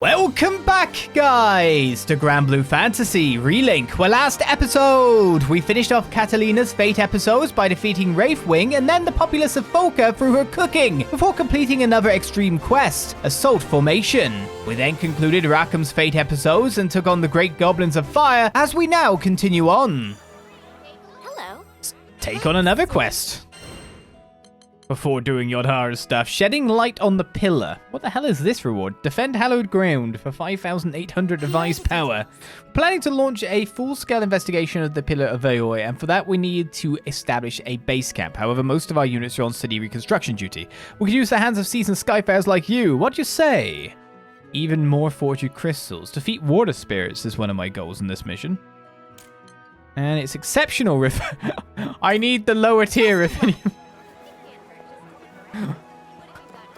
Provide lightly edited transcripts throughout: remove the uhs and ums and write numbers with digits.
Welcome back, guys, to Granblue Fantasy Relink. Well, last episode, we finished off Catalina's Fate episodes by defeating Wraithwing and then the populace of Folka through her cooking, before completing another extreme quest, Assault Formation. We then concluded Rackham's Fate episodes and took on the Great Goblins of Fire, as we now continue on. Hello. Take on another quest. Before doing Yodarha's stuff, shedding light on the pillar. What the hell is this reward? Defend hallowed ground for 5,800 device power. We're planning to launch a full-scale investigation of the Pillar of Aoi, and for that we need to establish a base camp. However, most of our units are on city reconstruction duty. We could use the hands of seasoned skyfarers like you. What do you say? Even more fortitude crystals. Defeat water spirits is one of my goals in this mission. And it's exceptional. I need the lower tier if any...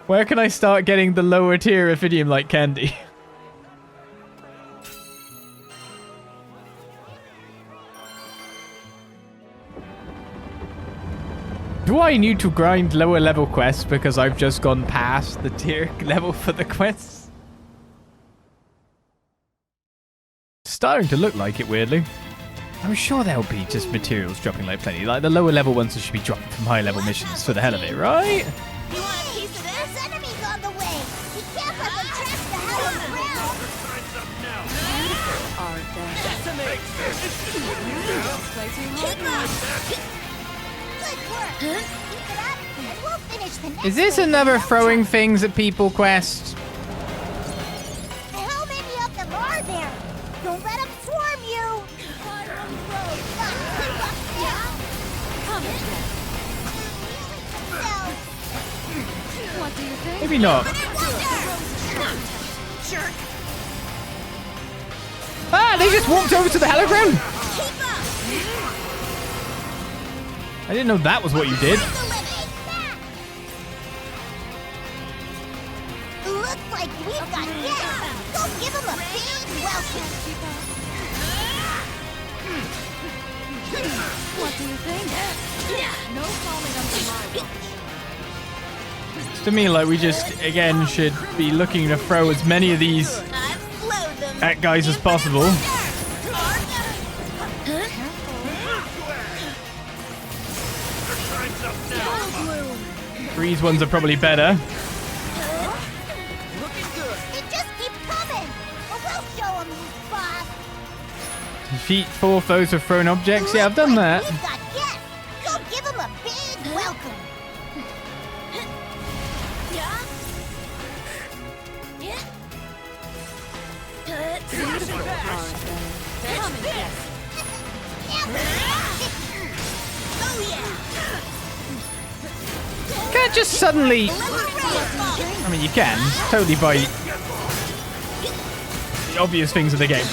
Where can I start getting the lower tier Ophidium like candy? Do I need to grind lower level quests because I've just gone past the tier level for the quests? Starting to look like it, weirdly. I'm sure there'll be just materials dropping like plenty. Like the lower level ones should be dropping from high level missions for the hell of it, right? You want a piece of this? There's enemies on the way. We can't let them trash the hallowed ground. Beautiful art there. Decimate. Keep up. Good work. Keep it up, and we'll finish the next. Is this another throwing things at people quest? How many of them are there? Don't let them swarm you. Come again. What do you think? Maybe not. Jerk. Ah, they just walked over to the hallowed ground. Keep up. I didn't know that was what you did. Looks like we've got guests. Go give them a big welcome. What do you think? No falling under my watch. To me, like, we just, again, should be looking to throw as many of these at guys as possible. Freeze ones are probably better. Just keep coming, or we'll show them who's boss. Defeat 4 foes with thrown objects. Yeah, I've done that. We've got guests. Go give them a big welcome. Can't just suddenly... I mean, you can. It's totally by the obvious things of the game.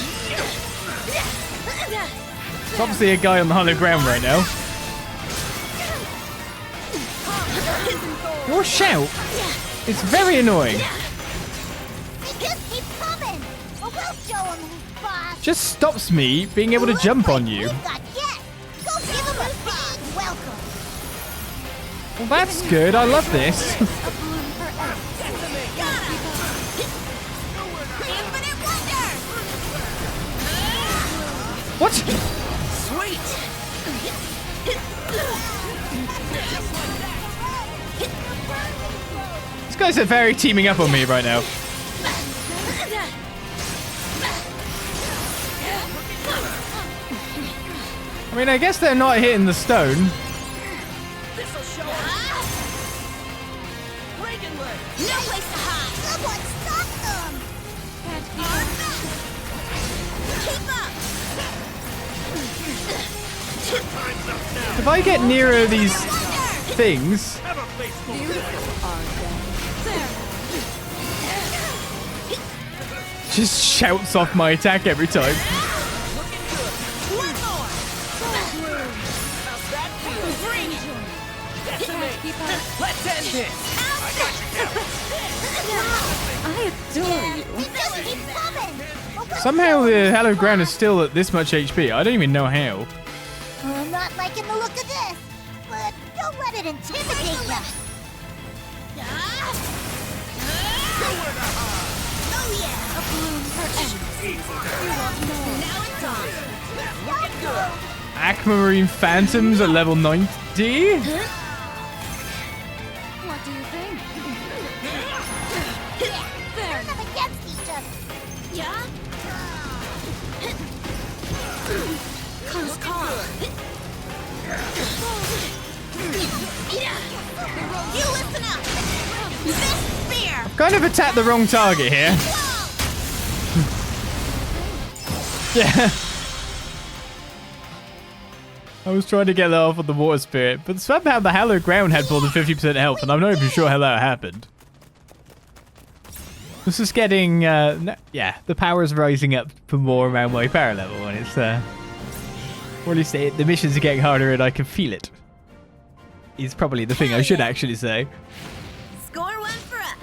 There's obviously a guy on the hollow ground right now. Your shout is very annoying. Just keep coming, or we'll show them who's boss. Just stops me being able to jump on you. We've got guests. Go give them a big welcome. Well, that's good. I love this. What? Sweet. These guys are very teaming up on me right now. I mean, I guess they're not hitting the stone. No place to hide. Someone stop them. Keep up. If I get nearer these things... Just shouts off my attack every time. Let's end this. I adore you. Somehow the hallowed ground is still at this much HP. I don't even know how. I'm not liking the look of this, but don't let it intimidate you. Oh yeah. Aquamarine Phantoms at level 90. What do you think? They're not against each other. Yeah? Close call. You listen up. This spear. Kind of attacked the wrong target here. Yeah. I was trying to get that off with the water spirit, but somehow the hallowed ground had more than 50% health, and I'm not even sure how that happened. This is getting, yeah, the power is rising up for more around my power level, and it's, or at least the missions are getting harder, and I can feel it. Is probably the thing I should actually say. Score one for us.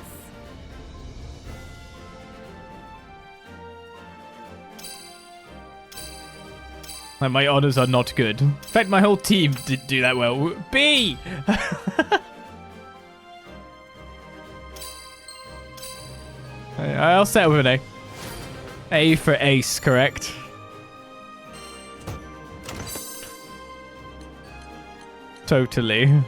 Like, my honors are not good. In fact, my whole team didn't do that well. B! I'll settle with an A. A for ace, correct? Totally.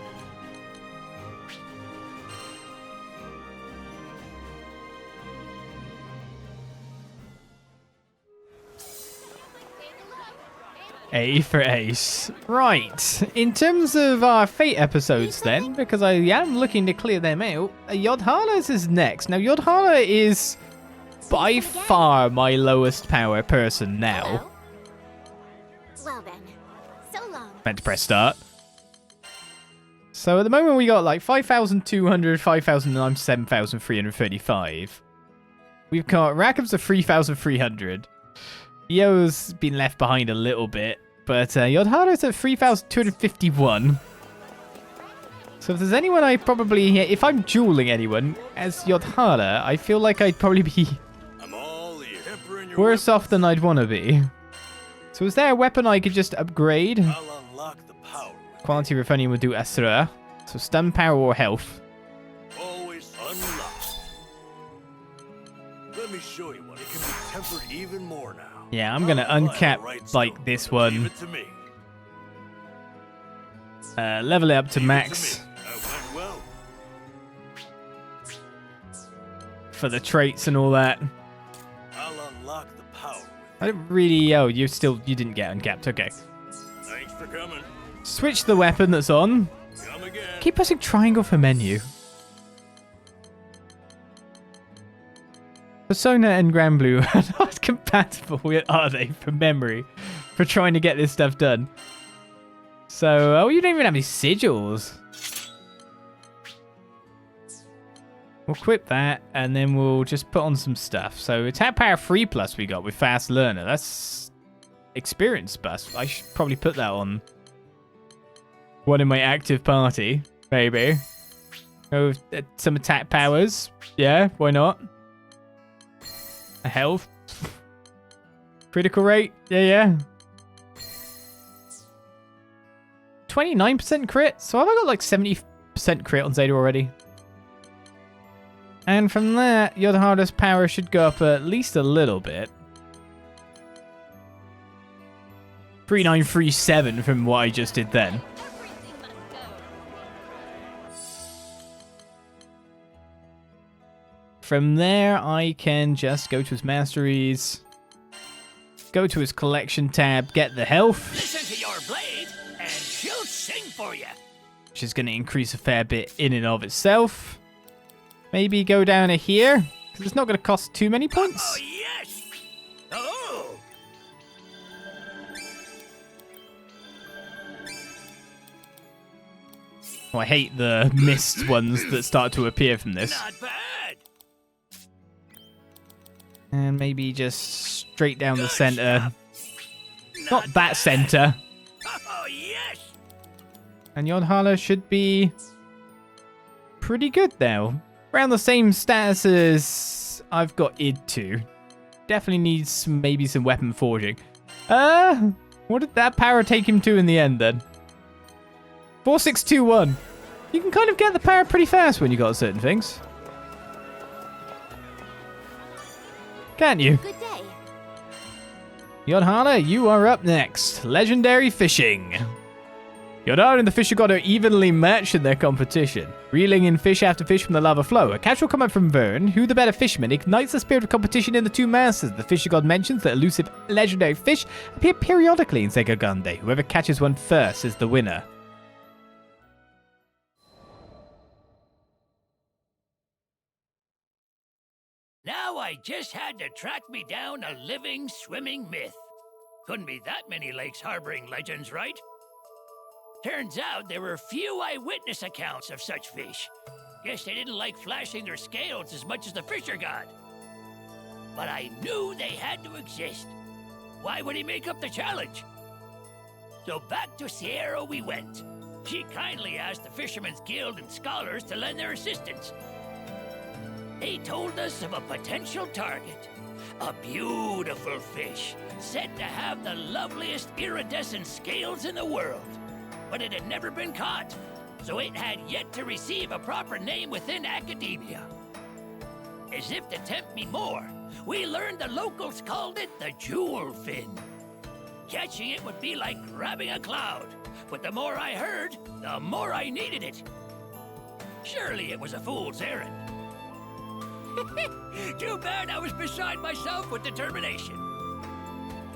A for ace. Right. In terms of our fate episodes then, because I am looking to clear them out, Yodarha's is next. Now, Yodarha is by far my lowest power person now. Well then, so long. Meant to press start. So at the moment we got like 5,200, 5,000, and I'm 7,335. We've got Rackham's of 3,300. Yo's been left behind a little bit, but Yodarha's at 3,251. So if there's anyone I probably, if I'm dueling anyone as Yodarha, I feel like I'd probably be worse off than I'd want to be. So is there a weapon I could just upgrade? I'll unlock the power. Quality refining will do Astra. So stun power or health. Always unlocked. Let me show you what it can be tempered even more now. Yeah, I'm gonna uncap like this one. Leave it to me. Level it up to Leave max it to me. That went well. for the traits and all that. I'll unlock the power. I don't really. Oh, you didn't get uncapped. Okay. Thanks for coming. Switch the weapon that's on. Come again. Keep pressing triangle for menu. Persona and Granblue are not compatible, are they, from memory, for trying to get this stuff done. So, oh, you don't even have any sigils. We'll equip that, and then we'll just put on some stuff. So, attack power 3+ we got with fast learner. That's experience bust. I should probably put that on one in my active party, maybe. Oh, some attack powers. Yeah, why not? A health. Critical rate. Yeah. 29% crit. So have I got like 70% crit on Zeta already? And from there, Yodarha's power should go up at least a little bit. 3937 from what I just did then. From there, I can just go to his masteries, go to his collection tab, get the health. Listen to your blade, and she'll sing for you. Which is going to increase a fair bit in and of itself. Maybe go down to here, because it's not going to cost too many points. Oh, yes. Oh. Oh, I hate the mist ones that start to appear from this. Not bad. And maybe just straight down the Good center. stuff. Not that bad. center. Oh, yes. And Yodarha should be pretty good now. Around the same status as I've got id 2. Definitely needs maybe some weapon forging. What did that power take him to in the end then? 4621. You can kind of get the power pretty fast when you got certain things. Can't you? Good day. Yodarha, you are up next. Legendary fishing. Yodarha and the fisher god are evenly matched in their competition. Reeling in fish after fish from the lava flow. A catch will come up from Vern, who the better fisherman ignites the spirit of competition in the two masters. The fisher god mentions that elusive legendary fish appear periodically in Zegagrande. Whoever catches one first is the winner. Now I just had to track me down a living, swimming myth. Couldn't be that many lakes harboring legends, right? Turns out there were few eyewitness accounts of such fish. Guess they didn't like flashing their scales as much as the fisher god. But I knew they had to exist. Why would he make up the challenge? So back to Sierra we went. She kindly asked the Fishermen's Guild and scholars to lend their assistance. They told us of a potential target. A beautiful fish, said to have the loveliest iridescent scales in the world. But it had never been caught, so it had yet to receive a proper name within academia. As if to tempt me more, we learned the locals called it the jewel fin. Catching it would be like grabbing a cloud, but the more I heard, the more I needed it. Surely it was a fool's errand. Too bad I was beside myself with determination.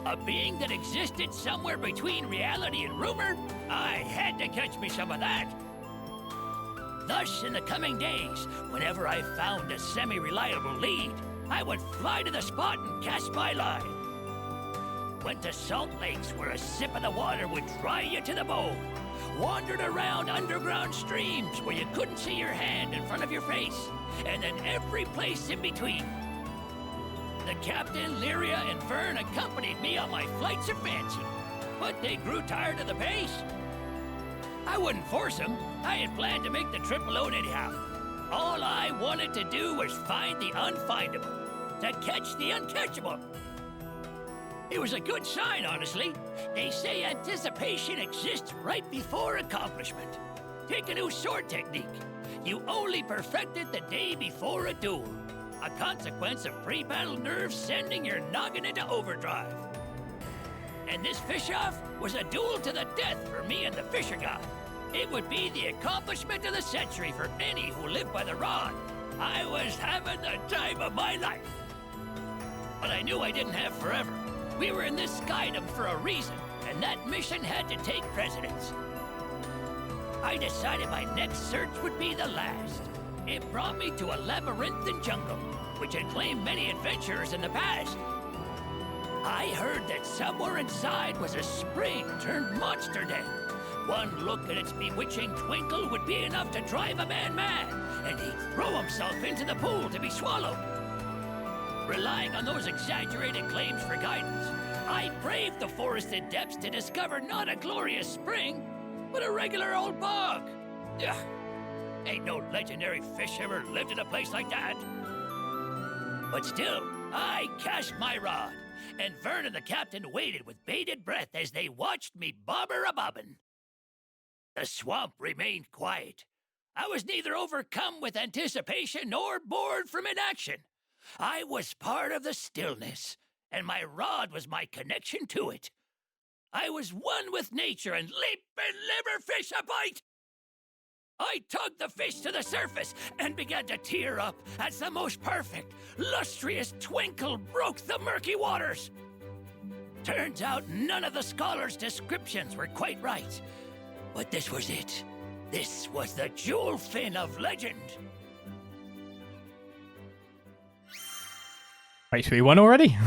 A being that existed somewhere between reality and rumor, I had to catch me some of that. Thus, in the coming days, whenever I found a semi-reliable lead, I would fly to the spot and cast my line. Went to salt lakes where a sip of the water would dry you to the bone. Wandered around underground streams where you couldn't see your hand in front of your face, and then every place in between. The captain, Lyria, and Vern accompanied me on my flights of fancy, but they grew tired of the pace. I wouldn't force them. I had planned to make the trip alone anyhow. All I wanted to do was find the unfindable, to catch the uncatchable. It was a good sign, honestly. They say anticipation exists right before accomplishment. Take a new sword technique. You only perfect it the day before a duel. A consequence of pre-battle nerves sending your noggin into overdrive. And this fish-off was a duel to the death for me and the fisher god. It would be the accomplishment of the century for any who lived by the rod. I was having the time of my life. But I knew I didn't have forever. We were in this skydom for a reason, and that mission had to take precedence. I decided my next search would be the last. It brought me to a labyrinthine jungle, which had claimed many adventurers in the past. I heard that somewhere inside was a spring turned monster den. One look at its bewitching twinkle would be enough to drive a man mad, and he'd throw himself into the pool to be swallowed. Relying on those exaggerated claims for guidance, I braved the forested depths to discover not a glorious spring, but a regular old bog. Ugh. Ain't no legendary fish ever lived in a place like that. But still, I cast my rod, and Vern and the captain waited with bated breath as they watched me bobber-a-bobbin'. The swamp remained quiet. I was neither overcome with anticipation nor bored from inaction. I was part of the stillness, and my rod was my connection to it. I was one with nature and leap and liver fish a bite. I tugged the fish to the surface and began to tear up as the most perfect, lustrous twinkle broke the murky waters. Turns out none of the scholars' descriptions were quite right. But this was it. This was the jewel fin of legend. Wait, so we won already?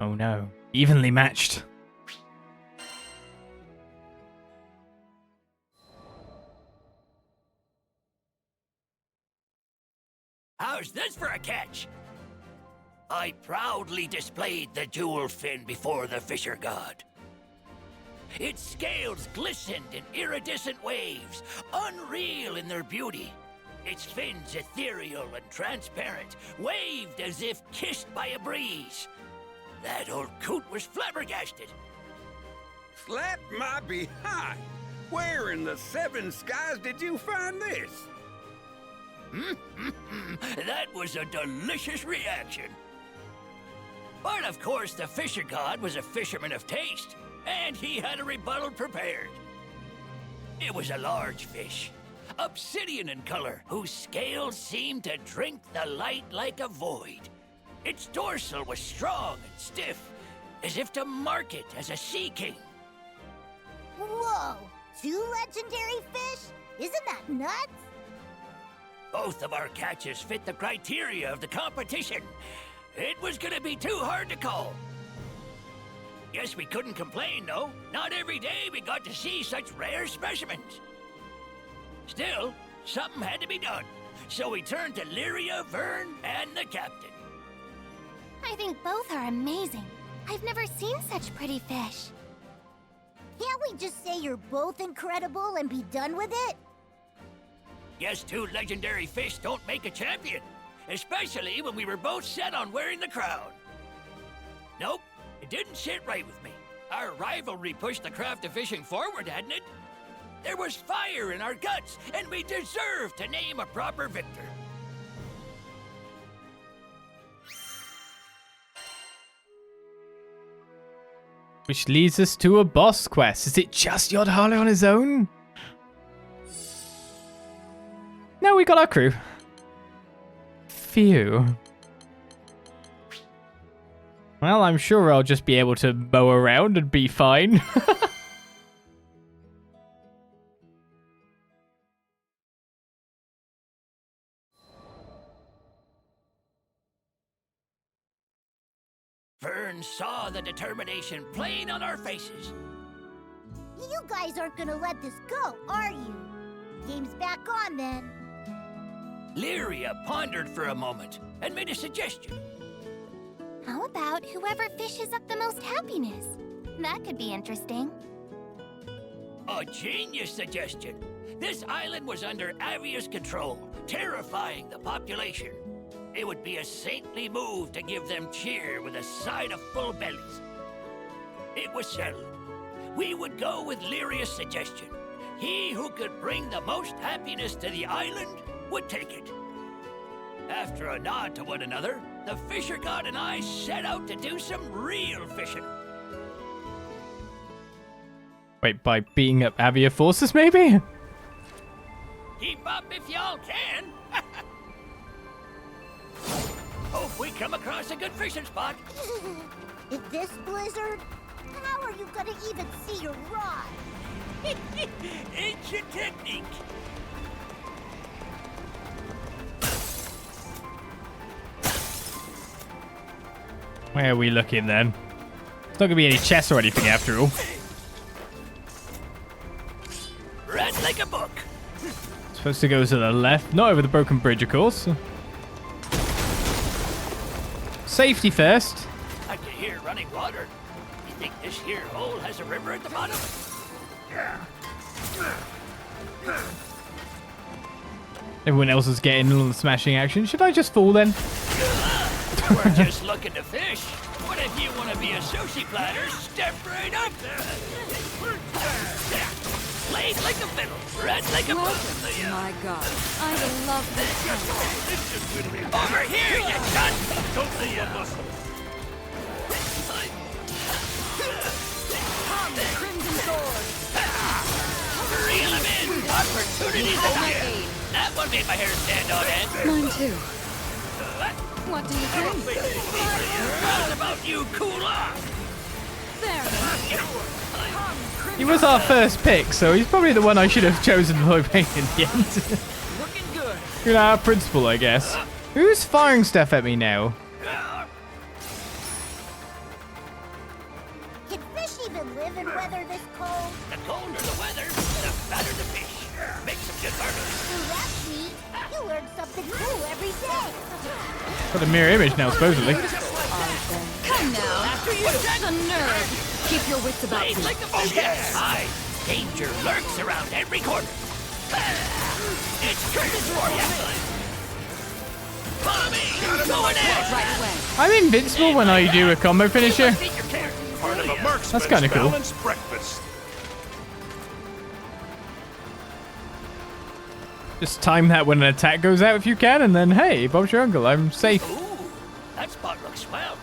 Oh no. Evenly matched. How's this for a catch? I proudly displayed the jewel fin before the fisher god. Its scales glistened in iridescent waves, unreal in their beauty. Its fins ethereal and transparent, waved as if kissed by a breeze. That old coot was flabbergasted. Slap my behind! Where in the seven skies did you find this? That was a delicious reaction. But of course, the fisher god was a fisherman of taste, and he had a rebuttal prepared. It was a large fish, obsidian in color, whose scales seemed to drink the light like a void. Its dorsal was strong and stiff, as if to mark it as a sea king. Whoa! 2 legendary fish? Isn't that nuts? Both of our catches fit the criteria of the competition. It was gonna be too hard to call. Guess we couldn't complain, though. Not every day we got to see such rare specimens. Still, something had to be done. So we turned to Lyria, Vern, and the captain. I think both are amazing. I've never seen such pretty fish. Can't we just say you're both incredible and be done with it? Guess 2 legendary fish don't make a champion. Especially when we were both set on wearing the crown. Nope, it didn't sit right with me. Our rivalry pushed the craft of fishing forward, hadn't it? There was fire in our guts, and we deserved to name a proper victor. Which leads us to a boss quest. Is it just Yodarha on his own? No, we got our crew. Phew. Well, I'm sure I'll just be able to mow around and be fine. Vern saw the determination plain on our faces. You guys aren't gonna let this go, are you? Game's back on then. Lyria pondered for a moment and made a suggestion. How about whoever fishes up the most happiness? That could be interesting. A genius suggestion. This island was under Avia's control, terrifying the population. It would be a saintly move to give them cheer with a side of full bellies. It was settled. We would go with Lyria's suggestion. He who could bring the most happiness to the island would take it. After a nod to one another, the fisher god and I set out to do some real fishing. Wait, by beating up Avia forces, maybe? Keep up if y'all can. Hope we come across a good fishing spot. In this blizzard, how are you gonna even see your rod? Ancient technique. Where are we looking then? It's not gonna be any chests or anything after all. Read like a book. Supposed to go to the left, not over the broken bridge, of course. Safety first. I can hear running water. You think this here hole has a river at the bottom? Everyone else is getting all the smashing action. Should I just fall then? We're just looking to fish. What if you want to be a sushi platter? Step right up. Laid like a fiddle, red like a book. My God, I love this. Over here, you cunt! Come, Crimson Sword. Reel him in! Opportunities ahead! That one made my hair stand on end. Mine too. What do you think? How's about you cool off? There. He was our first pick, so he's probably the one I should have chosen for playing in the end. Looking good. Good our principal, I guess. Who's firing stuff at me now? Can fish even live in weather this cold? The colder the weather, the fatter the fish. Make some good burgers. Through that feat, you learn something cool every day. Got a mirror image now, supposedly. Come now. The nerve. Keep your wits about Laid you. like a book. Yes, aye. Danger lurks around every corner. It's curtains for you. Follow me. Going in. Right away. I'm invincible when I do a combo finisher. Part of a marksman's That's kinda cool. balanced breakfast. Just time that when an attack goes out if you can, and then, hey, Bob's your uncle. I'm safe. Ooh, that spot looks swell.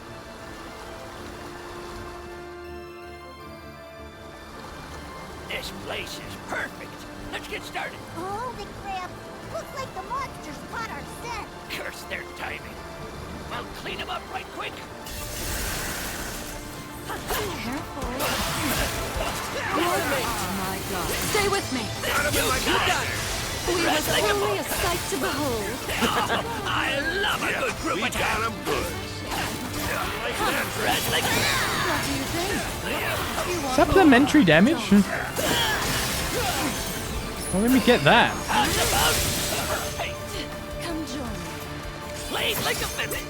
This place is perfect. Let's get started. Holy crap! Looks like the monsters caught our scent. Curse their timing. I'll clean them up right quick. Careful. Oh my god. Stay with me. We were truly a sight to behold. I love a good group We attack. got him good. What do you think? Supplementary damage? Well, let me get that. How's about perfect? Come join me. Played like a mimic.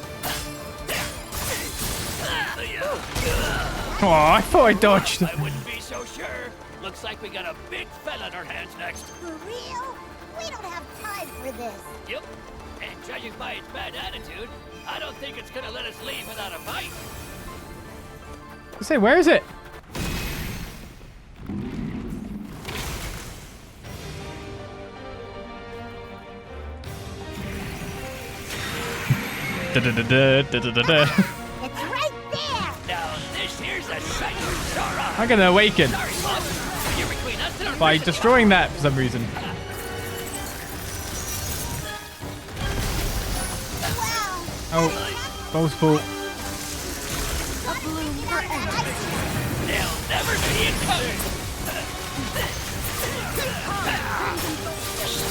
Oh, I thought I dodged. I wouldn't be so sure. Looks like we got a big fella on our hands next. For real? We don't have time for this. Yep. And judging by its bad attitude, I don't think it's gonna let us leave without a fight. I say, where is it? Da-da-da-da-da-da-da. It's right there! Now, this here's a sight for sore eyes. I'm gonna awaken Sorry, Bob. You're between us and our by prison destroying that for some reason. Wow! Oh, Bob's fault. A bloom for enemies. They'll never be encountered.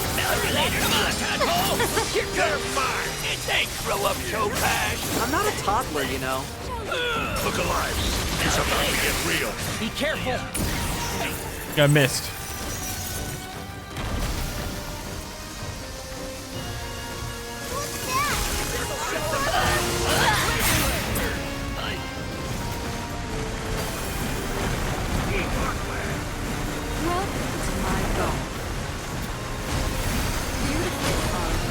Smell you later. Come on, tadpole. You're mine. It ain't grow up so fast. I'm not a toddler, you know. Look alive. It's about to get real. Be careful. I missed. What's that? Welcome to my garden. Beautiful garden.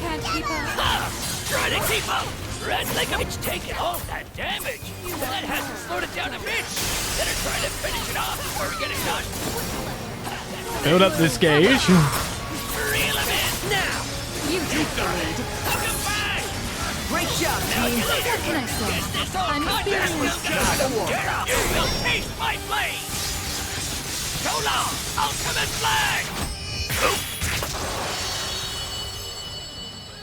Can't keep up. Try to keep up. Red like it's taking all that damage. That hasn't slowed it down a bit. Better try to finish it off before we get it done. Build up this gauge. Reel him in now. You take the lead. Come back. Great job, team. What can I say? This old I'm contract feeling will get up. You will taste my blade. So long, ultimate flag.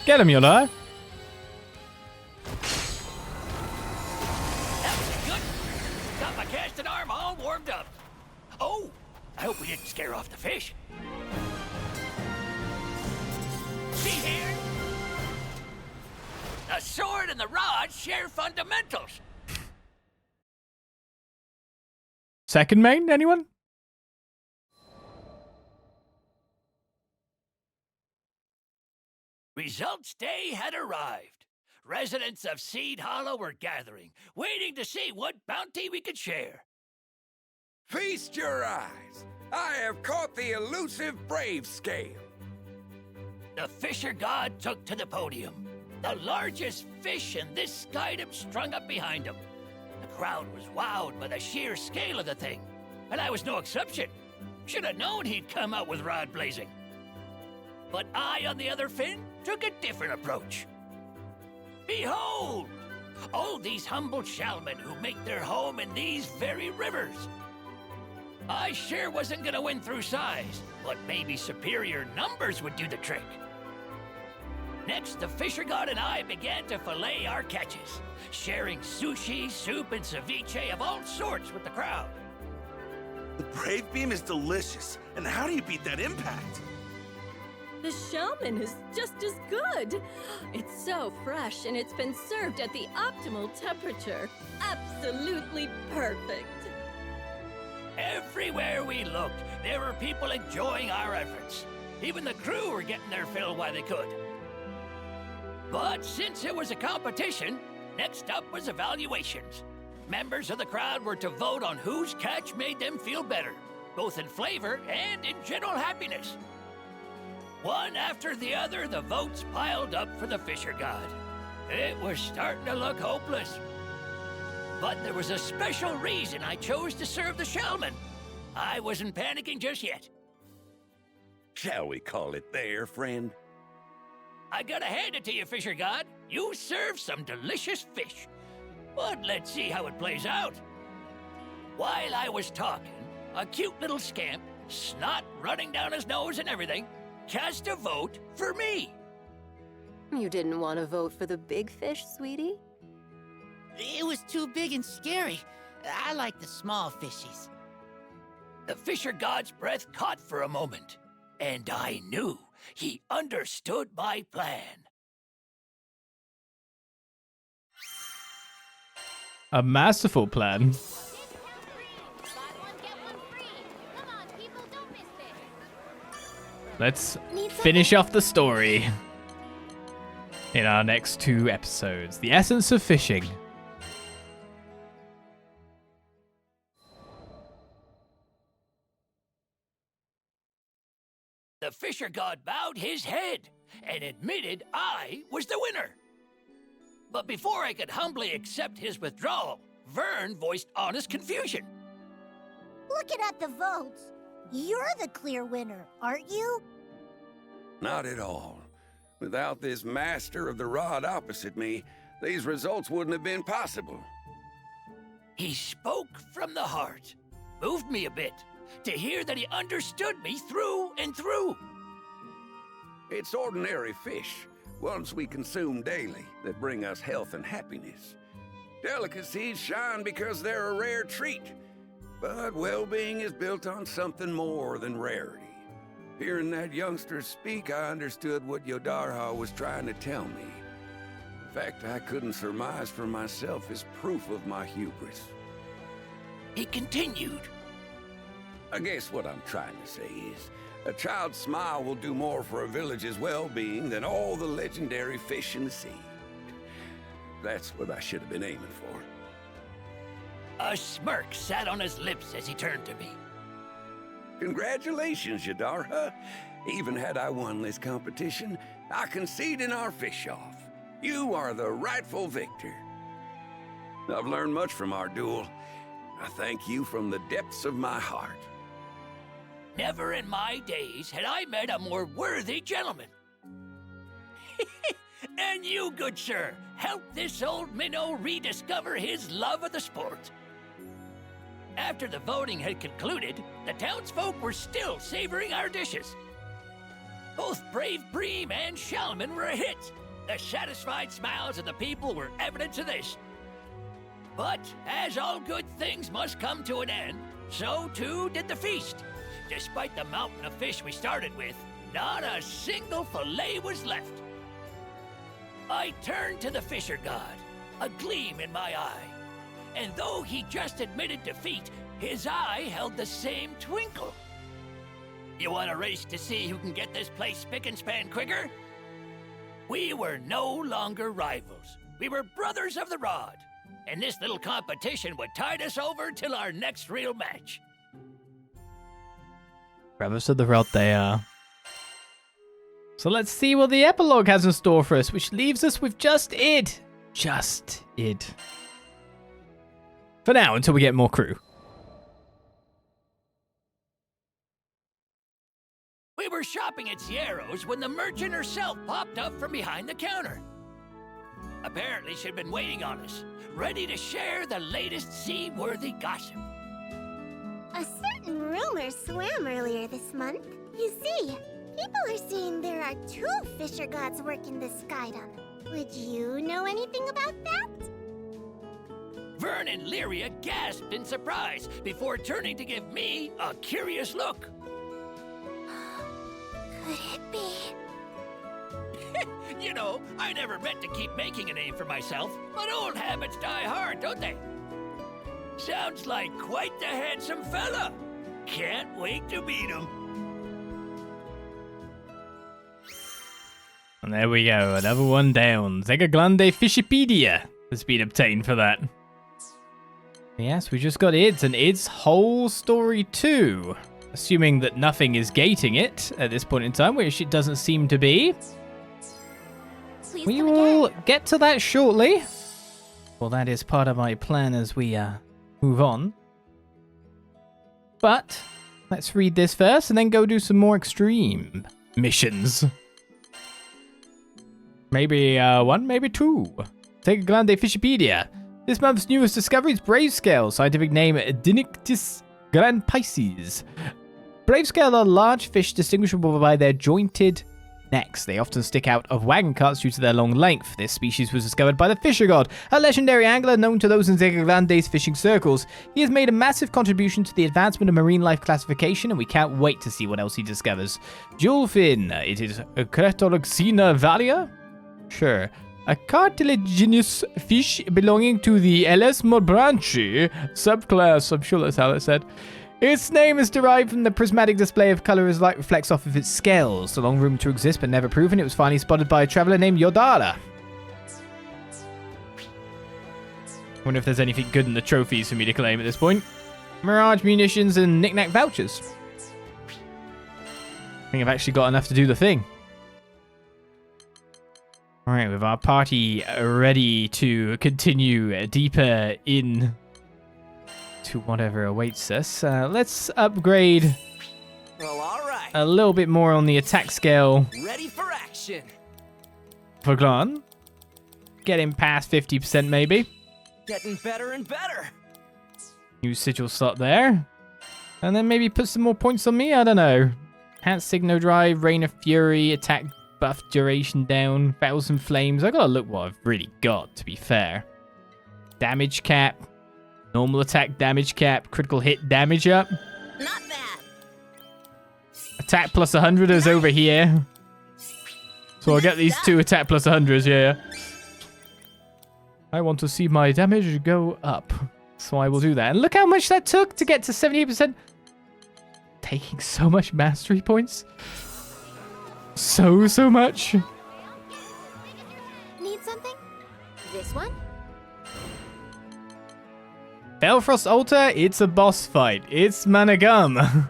Get him, Yodarha. That was good. Got my casting arm all warmed up. Oh, I hope we didn't scare off the fish. See here? The sword and the rod share fundamentals. Second main, anyone? Results day had arrived. Residents of Seed Hollow were gathering, waiting to see what bounty we could share. Feast your eyes. I have caught the elusive brave scale. The fisher god took to the podium. The largest fish in this skydom strung up behind him. The crowd was wowed by the sheer scale of the thing, and I was no exception. Should have known he'd come out with rod blazing. But I, on the other fin, took a different approach. Behold! All these humble shellmen who make their home in these very rivers. I sure wasn't gonna win through size, but maybe superior numbers would do the trick. Next, the fisher god and I began to fillet our catches, sharing sushi, soup, and ceviche of all sorts with the crowd. The Brave Beam is delicious. And how do you beat that impact? The shaman is just as good. It's so fresh and it's been served at the optimal temperature. Absolutely perfect. Everywhere we looked, there were people enjoying our efforts. Even the crew were getting their fill while they could. But since it was a competition, next up was evaluations. Members of the crowd were to vote on whose catch made them feel better, both in flavor and in general happiness. One after the other, the votes piled up for the fisher god. It was starting to look hopeless. But there was a special reason I chose to serve the shellman. I wasn't panicking just yet. Shall we call it there, friend? I gotta hand it to you, Fisher God. You serve some delicious fish. But let's see how it plays out. While I was talking, a cute little scamp, snot running down his nose and everything, cast a vote for me. You didn't want to vote for the big fish, sweetie? It was too big and scary. I like the small fishies. The Fisher God's breath caught for a moment, and I knew he understood my plan. A masterful plan. Let's finish off the story in our next 2 episodes. The essence of fishing. The Fisher God bowed his head and admitted I was the winner. But before I could humbly accept his withdrawal, Vern voiced honest confusion. Looking at the votes, you're the clear winner, aren't you? Not at all. Without this master of the rod opposite me, these results wouldn't have been possible. He spoke from the heart. Moved me a bit to hear that he understood me through and through. It's ordinary fish, ones we consume daily, that bring us health and happiness. Delicacies shine because they're a rare treat, but well-being is built on something more than rarity. Hearing that youngster speak, I understood what Yodarha was trying to tell me. The fact I couldn't surmise for myself is proof of my hubris. He continued. I guess what I'm trying to say is, a child's smile will do more for a village's well-being than all the legendary fish in the sea. That's what I should have been aiming for. A smirk sat on his lips as he turned to me. Congratulations, Yodarha. Even had I won this competition, I concede in our fish-off. You are the rightful victor. I've learned much from our duel. I thank you from the depths of my heart. Never in my days had I met a more worthy gentleman. And you, good sir, helped this old minnow rediscover his love of the sport. After the voting had concluded, the townsfolk were still savoring our dishes. Both Brave Bream and Shellman were a hit. The satisfied smiles of the people were evidence of this. But as all good things must come to an end, so too did the feast. Despite the mountain of fish we started with, not a single fillet was left. I turned to the Fisher God, a gleam in my eye. And though he just admitted defeat, his eye held the same twinkle. You want a race to see who can get this place spick and span quicker? We were no longer rivals. We were brothers of the rod. And this little competition would tide us over till our next real match. Brothers of the Rod they are. So let's see what the epilogue has in store for us, which leaves us with just Id. Just Id. For now, until we get more crew. We were shopping at Sierro's when the merchant herself popped up from behind the counter. Apparently she'd been waiting on us, ready to share the latest sea-worthy gossip. A certain rumor swam earlier this month. You see, people are saying there are 2 Fisher Gods working the Skydom. Would you know anything about that? Vern and Lyria gasped in surprise before turning to give me a curious look. Could it be? You know, I never meant to keep making a name for myself, but old habits die hard, don't they? Sounds like quite the handsome fella. Can't wait to meet him. And there we go, another one down. Zegagrande Fishipedia has been obtained for that. Yes, we just got Id's and Id's whole story too. Assuming that nothing is gating it at this point in time, which it doesn't seem to be. Please We come will again. get to that shortly. Well, that is part of my plan as we move on. But let's read this first and then go do some more extreme missions. Maybe one, maybe two. Zegagrande Fishipedia. This month's newest discovery is Brave Scale, scientific name Dinictis grandpisces. Brave Scale are large fish distinguishable by their jointed necks. They often stick out of wagon carts due to their long length. This species was discovered by the Fisher God, a legendary angler known to those in Zegagrande's fishing circles. He has made a massive contribution to the advancement of marine life classification, and we can't wait to see what else he discovers. Jewelfin. It is a Cretoloxina valia? Sure. A cartilaginous fish belonging to the Elesmobranchi subclass. I'm sure that's how it said. Its name is derived from the prismatic display of color as light reflects off of its scales. A long room to exist but never proven, it was finally spotted by a traveler named Yodarha. Wonder if there's anything good in the trophies for me to claim at this point. Mirage munitions and knick-knack vouchers. I think I've actually got enough to do the thing. Alright, with our party ready to continue deeper in to whatever awaits us, let's upgrade a little bit more on the attack scale. Ready for action. For Glan. Getting past 50% maybe. Getting better and better. New sigil slot there. And then maybe put some more points on me, I don't know. Enhanced Signo Drive, Rain of Fury, attack buff duration down, 1,000 flames. I gotta look what I've really got, to be fair. Damage cap, normal attack damage cap, critical hit damage up. Not bad. Attack plus 100 is over here. So I'll get these two attack plus 100s, yeah. I want to see my damage go up. So I will do that. And look how much that took to get to 78%. Taking so much mastery points. So much. Need something? This one? Belfrost Altar, it's a boss fight. It's Managarmr.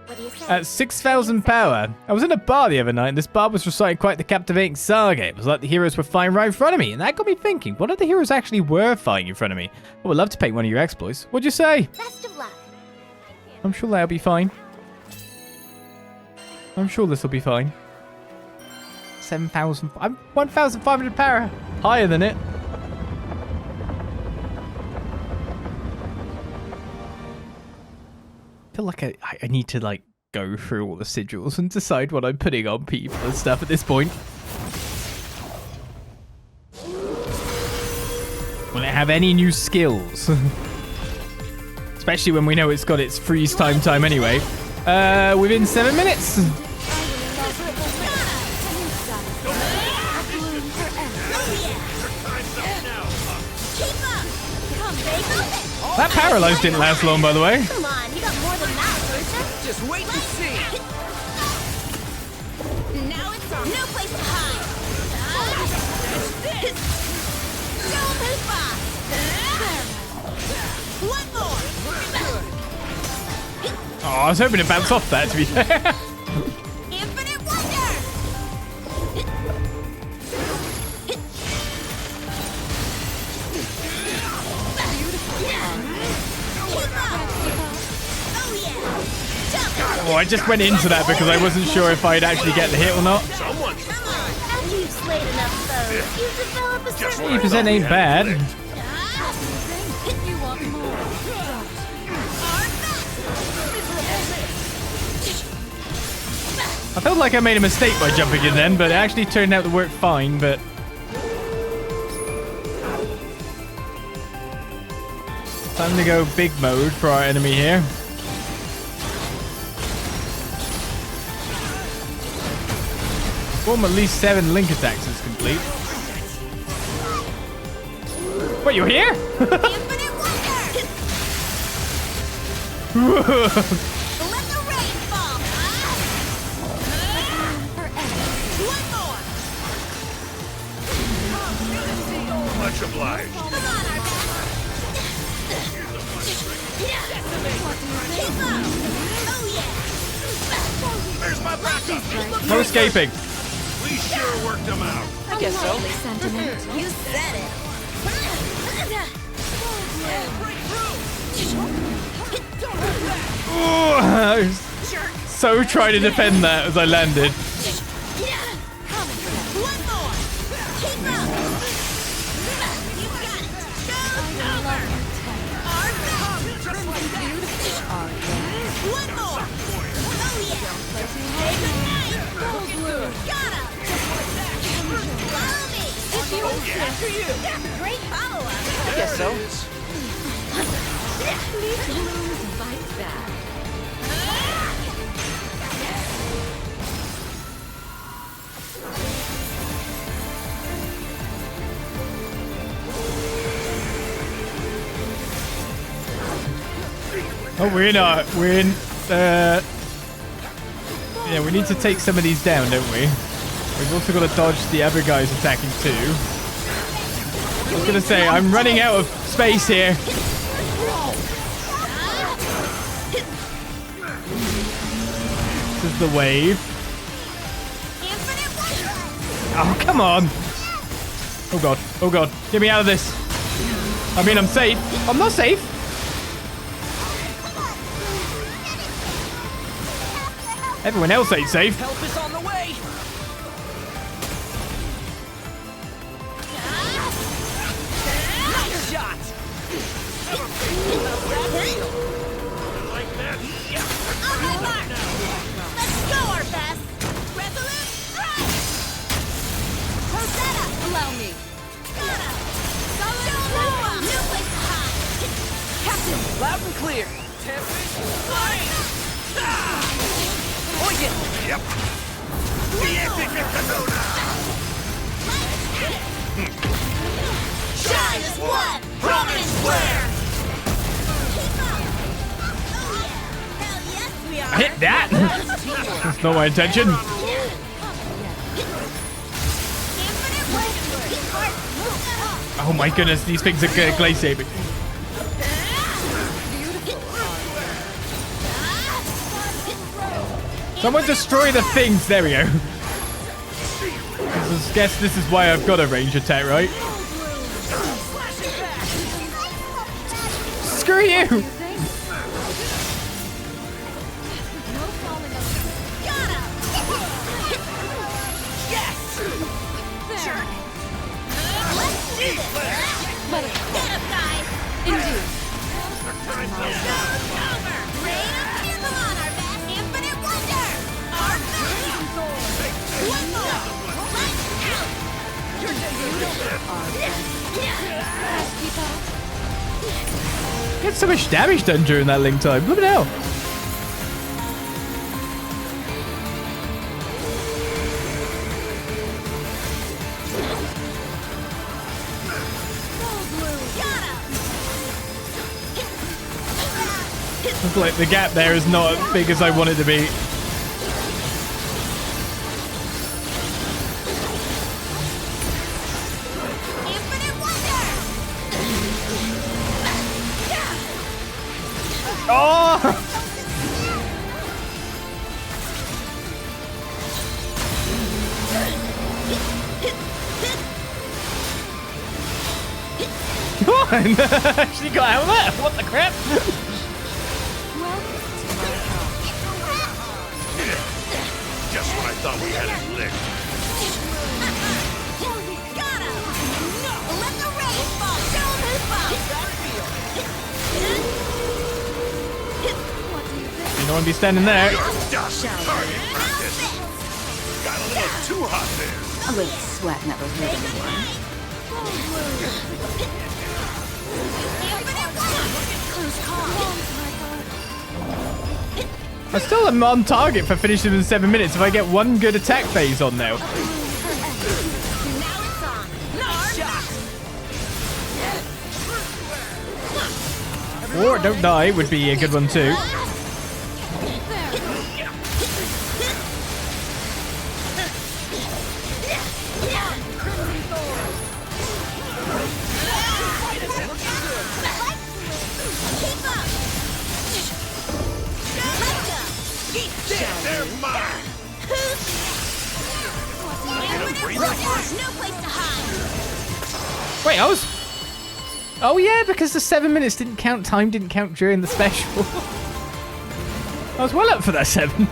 What do you say? At 6,000 power. I was in a bar the other night, and this bar was reciting quite the captivating saga. It was like the heroes were fighting right in front of me, and that got me thinking, what if the heroes actually were fighting in front of me? I would love to paint one of your exploits. What'd you say? Best of luck. I'm sure that'll be fine. I'm sure this will be fine. 7,000. I'm 1,500 power higher than it. I feel like I need to like go through all the sigils and decide what I'm putting on people and stuff at this point. Will it have any new skills? Especially when we know it's got its freeze time anyway. Within 7 minutes. That paralyze didn't last long, by the way. Come on, you got more than that, Lisa. Just wait and see. Now it's on. No place to hide. Don't move fast. One more. Oh, I was hoping to bounce off that, to be fair. Infinite wonder. Oh, I just went into that because I wasn't sure if I'd actually get the hit or not. Come on. After you've slayed enough foes, you develop a certain 80% ain't bad. You want more? I felt like I made a mistake by jumping in then, but it actually turned out to work fine, but... Time to go big mode for our enemy here. Perform at least 7 link attacks is complete. Wait, you're here? infinite wonder. Let the rain fall. One more. Much obliged. Come on, Arthur. Keep up. Oh yeah. There's my backup. No escaping. We sure worked them out. I guess so. Sentiment. You said it. Oh, I was so trying to defend that as I landed. Great follow-up. I guess so. These blooms bite back. Oh, we're in. Yeah, we need to take some of these down, don't we? We've also got to dodge the other guys attacking too. I was gonna say, I'm running out of space here. This is the wave. Oh, come on. Oh god, oh god. Get me out of this. I mean, I'm safe. I'm not safe. Everyone else ain't safe. Help is on the way. Nice shot. Like that? On my mark. Let's go, our best. Resolute strike. Rosetta. Allow me. Gotta. Solid. No place to hide. Captain, loud and clear. Tempest. Fire. Oh yeah. Yep. The epic Kadona! Shine as one. Prominence square. Keep up. Oh yeah. Hell yes, we are. I hit that. That's not my intention. Oh my goodness, these things are good glaze saving. Someone destroy the things. There we go. I guess this is why I've got a range attack, right? Screw you! Get so much damage done during that link time. Look at hell. Looks like the gap there is not as big as I want it to be. Oh! Come on! She got out of that! What the crap? Just when I thought we had it licked. Got him! No! Let the rain fall! Show him who's boss! You don't want to be standing there. Dust target practice. Got a little too hot there. A little sweat never hurt anyone. I still am on target for finishing in 7 minutes if I get one good attack phase on now. Now it's on! Nice shot. Or don't die would be a good one too. They're mine. No place to hide. Wait, I was Oh yeah, because the 7 minutes didn't count. Time didn't count during the special. I was well up for that 7.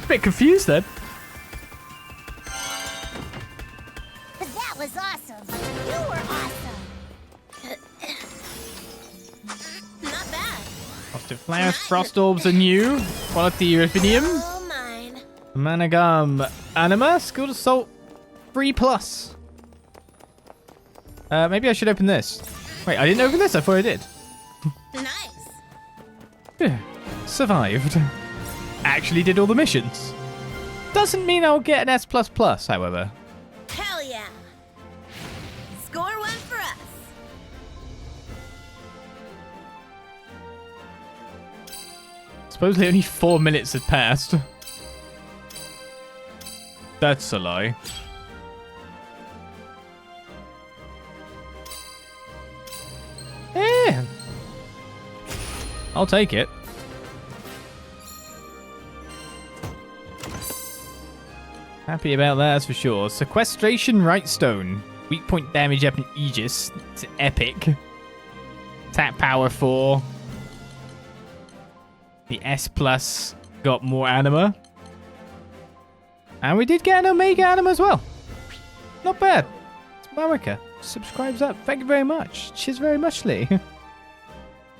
Bit confused then. That was awesome. You were awesome. Not bad. Frosted flowers, frost orbs are new. Quality ruthenium. Oh, mine. Managarmr anima, skilled assault 3+. Maybe I should open this. Wait, I didn't open this. I thought I did. Nice. Survived. Actually did all the missions. Doesn't mean I'll get an S++, however. Hell yeah. Score 1 for us. Supposedly only 4 minutes had passed. That's a lie. Yeah. I'll take it. Happy about that, that's for sure. Sequestration Rightstone. Weak point damage up in Aegis. It's epic. Attack power 4. The S plus got more anima. And we did get an Omega anima as well. Not bad. It's Marika. Subscribes up. Thank you very much. Cheers very muchly.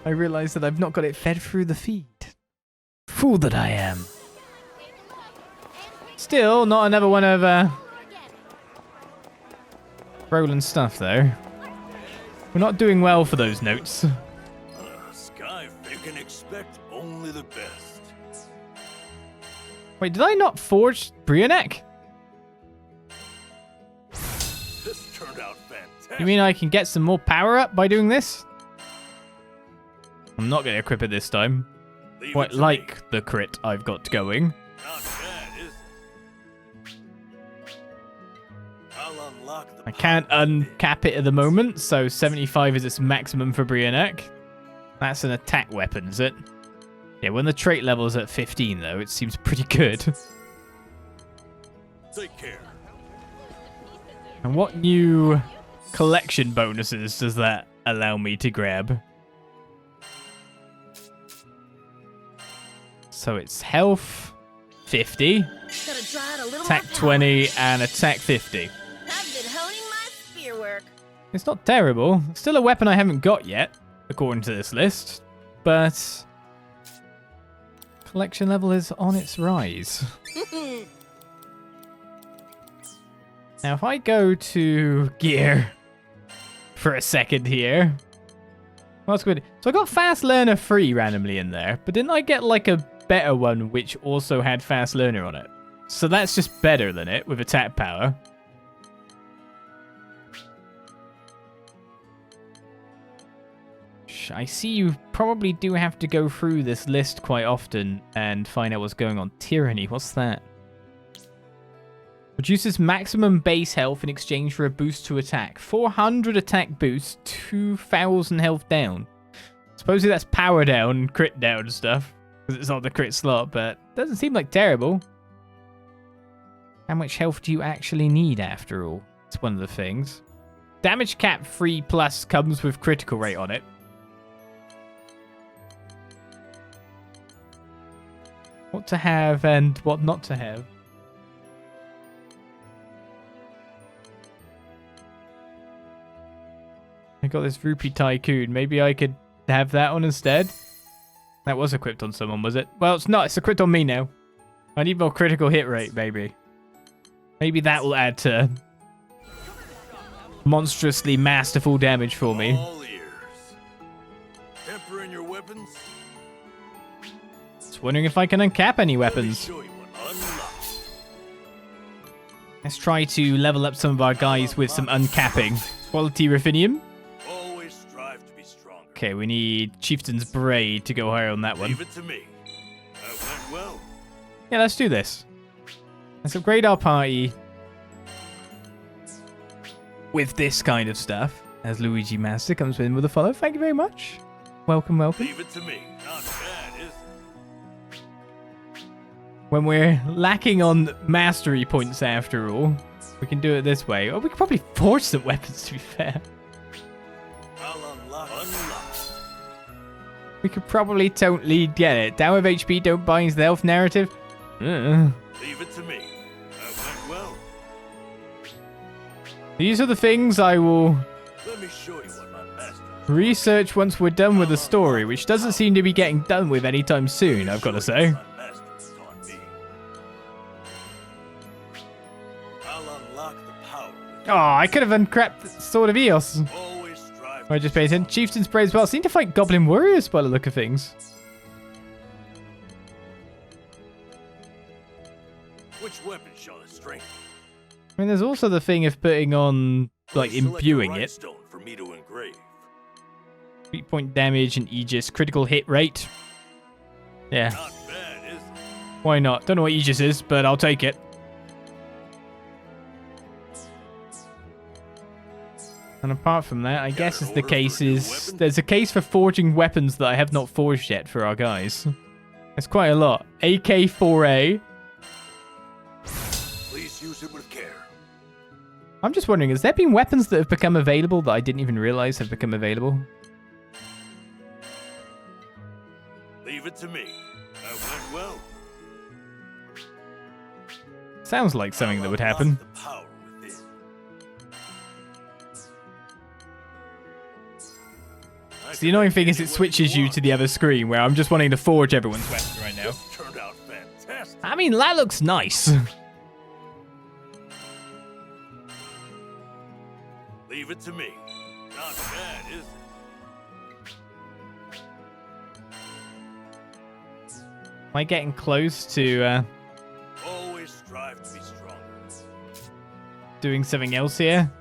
I realise that I've not got it fed through the feed. Fool that I am. Still, not another one of Roland's stuff, though. We're not doing well for those notes. Sky, you can expect only the best. Wait, did I not forge Brionek? This turned out fantastic. You mean I can get some more power up by doing this? I'm not going to equip it this time. Leave Quite it to like me. the crit I've got going. Not bad, is it? I'll unlock the I can't uncap it at the moment, so 75 is its maximum for Brionek. That's an attack weapon, is it? Yeah, when the trait level's at 15, though, it seems pretty good. Take care. And what new collection bonuses does that allow me to grab? So it's health 50, Gotta draw out a little attack more power. 20, and attack 50. I've been honing my spear work. It's not terrible. It's still a weapon I haven't got yet, according to this list. But collection level is on its rise. Now, if I go to gear for a second here. Well, that's good. So I got Fast Learner 3 randomly in there, but didn't I get like a better one which also had Fast Learner on it? So that's just better than it with attack power. I see you probably do have to go through this list quite often and find out what's going on. Tyranny, what's that? Reduces maximum base health in exchange for a boost to attack. 400 attack boost, 2,000 health down. Supposedly that's power down, crit down and stuff, because it's not the crit slot, but doesn't seem like terrible. How much health do you actually need after all? It's one of the things. Damage cap 3+ comes with critical rate on it. What to have and what not to have. I got this Rupee Tycoon. Maybe I could have that on instead. That was equipped on someone, was it? Well, it's not. It's equipped on me now. I need more critical hit rate, maybe. Maybe that will add to monstrously masterful damage for me. All ears. Temper in your weapons. Just wondering if I can uncap any Let me weapons. show you what unlocked. Let's try to level up some of our guys with some uncapping. Quality ruthenium. Always strive to be stronger. Okay, we need Chieftain's Braid to go higher on that one. Leave it to me. That went well. Yeah, let's do this. Let's upgrade our party with this kind of stuff. As Luigi Master comes in with a follow. Thank you very much. Welcome, welcome. Leave it to me. Not bad, is it? When we're lacking on mastery points after all, We can do it this way. Or we could probably forge some weapons, to be fair. I'll unlock. We could probably totally get it. Down with HP, don't buy into the health narrative. Leave it to me. That went well. These are the things I will Let me show you what my master. research once we're done with the story, which doesn't seem to be getting done with anytime soon, I've got to say. My master taught me. I'll unlock the power. Oh, I could have uncrapped the Sword of Eos. Always strive. I just paid attention. Chieftain spray as well. Seem to fight Goblin Warriors by the look of things. Which weapon shall I strengthen? I mean, there's also the thing of putting on, like, Select the imbuing right it. stone for me to engrave. Weak point damage and Aegis. Critical hit rate. Yeah, Not bad, is it? why not? Don't know what Aegis is, but I'll take it. And apart from that, I guess is the case is... There's a case for forging weapons that I have not forged yet for our guys. There's quite a lot. AK-4A. Please use it with care. I'm just wondering, has there been weapons that have become available that I didn't even realize have become available? Leave it to me. That went well. Sounds like something I'll that would unlock happen. the power within. The annoying thing is it switches you to the other screen where I'm just wanting to forge everyone's weapons right now. This turned out fantastic. I mean, that looks nice. Leave it to me. Not bad, is it? Am I getting close to Always strive to be stronger. doing something else here?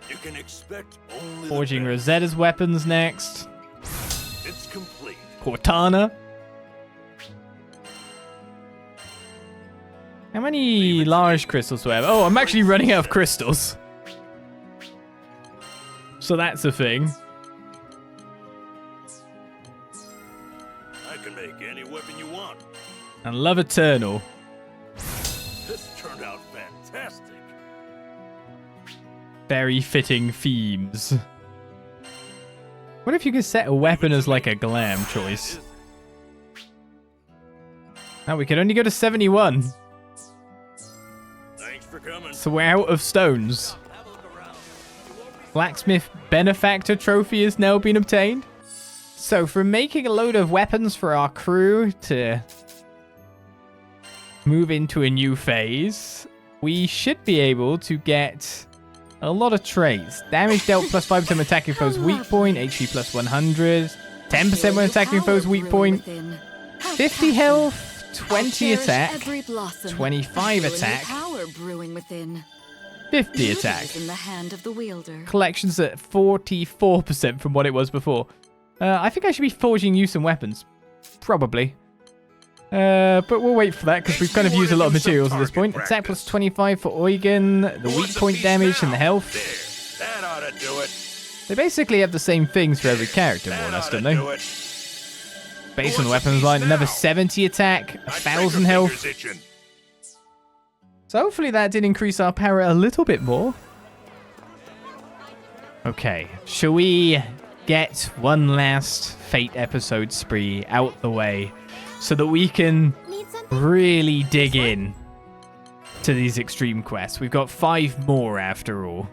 You can expect only Forging the best. Rosetta's weapons next. It's complete. Cortana. How many large crystals do I have? Oh, I'm actually running out of crystals. So that's a thing. I can make any weapon you want. And Love Eternal. This turned out fantastic. Very fitting themes. What if you could set a weapon as like a glam choice? Now we can only go to 71. Thanks for coming. So we're out of stones. Blacksmith Benefactor trophy has now been obtained. So from making a load of weapons for our crew to move into a new phase, we should be able to get a lot of traits. Damage dealt plus 5% attacking foes weak point, HP plus 100, 10% when attacking foes weak point, 50 health, 20 attack, 25 attack, 50 attack. In the hand of the wielder. Collection's at 44% from what it was before. I think I should be forging you some weapons. Probably. But we'll wait for that because we've kind of used a lot of materials at this point. Attack plus 25 for Eugen, the weak point damage and the health. There. That ought to do it. They basically have the same things for every character, more or less, don't they? Do it. Based on the weapons line, another 70 attack, 1,000 health. So hopefully that did increase our power a little bit more. Okay, shall we get one last Fate episode spree out the way so that we can Need something? really dig in to these extreme quests? We've got 5 more after all.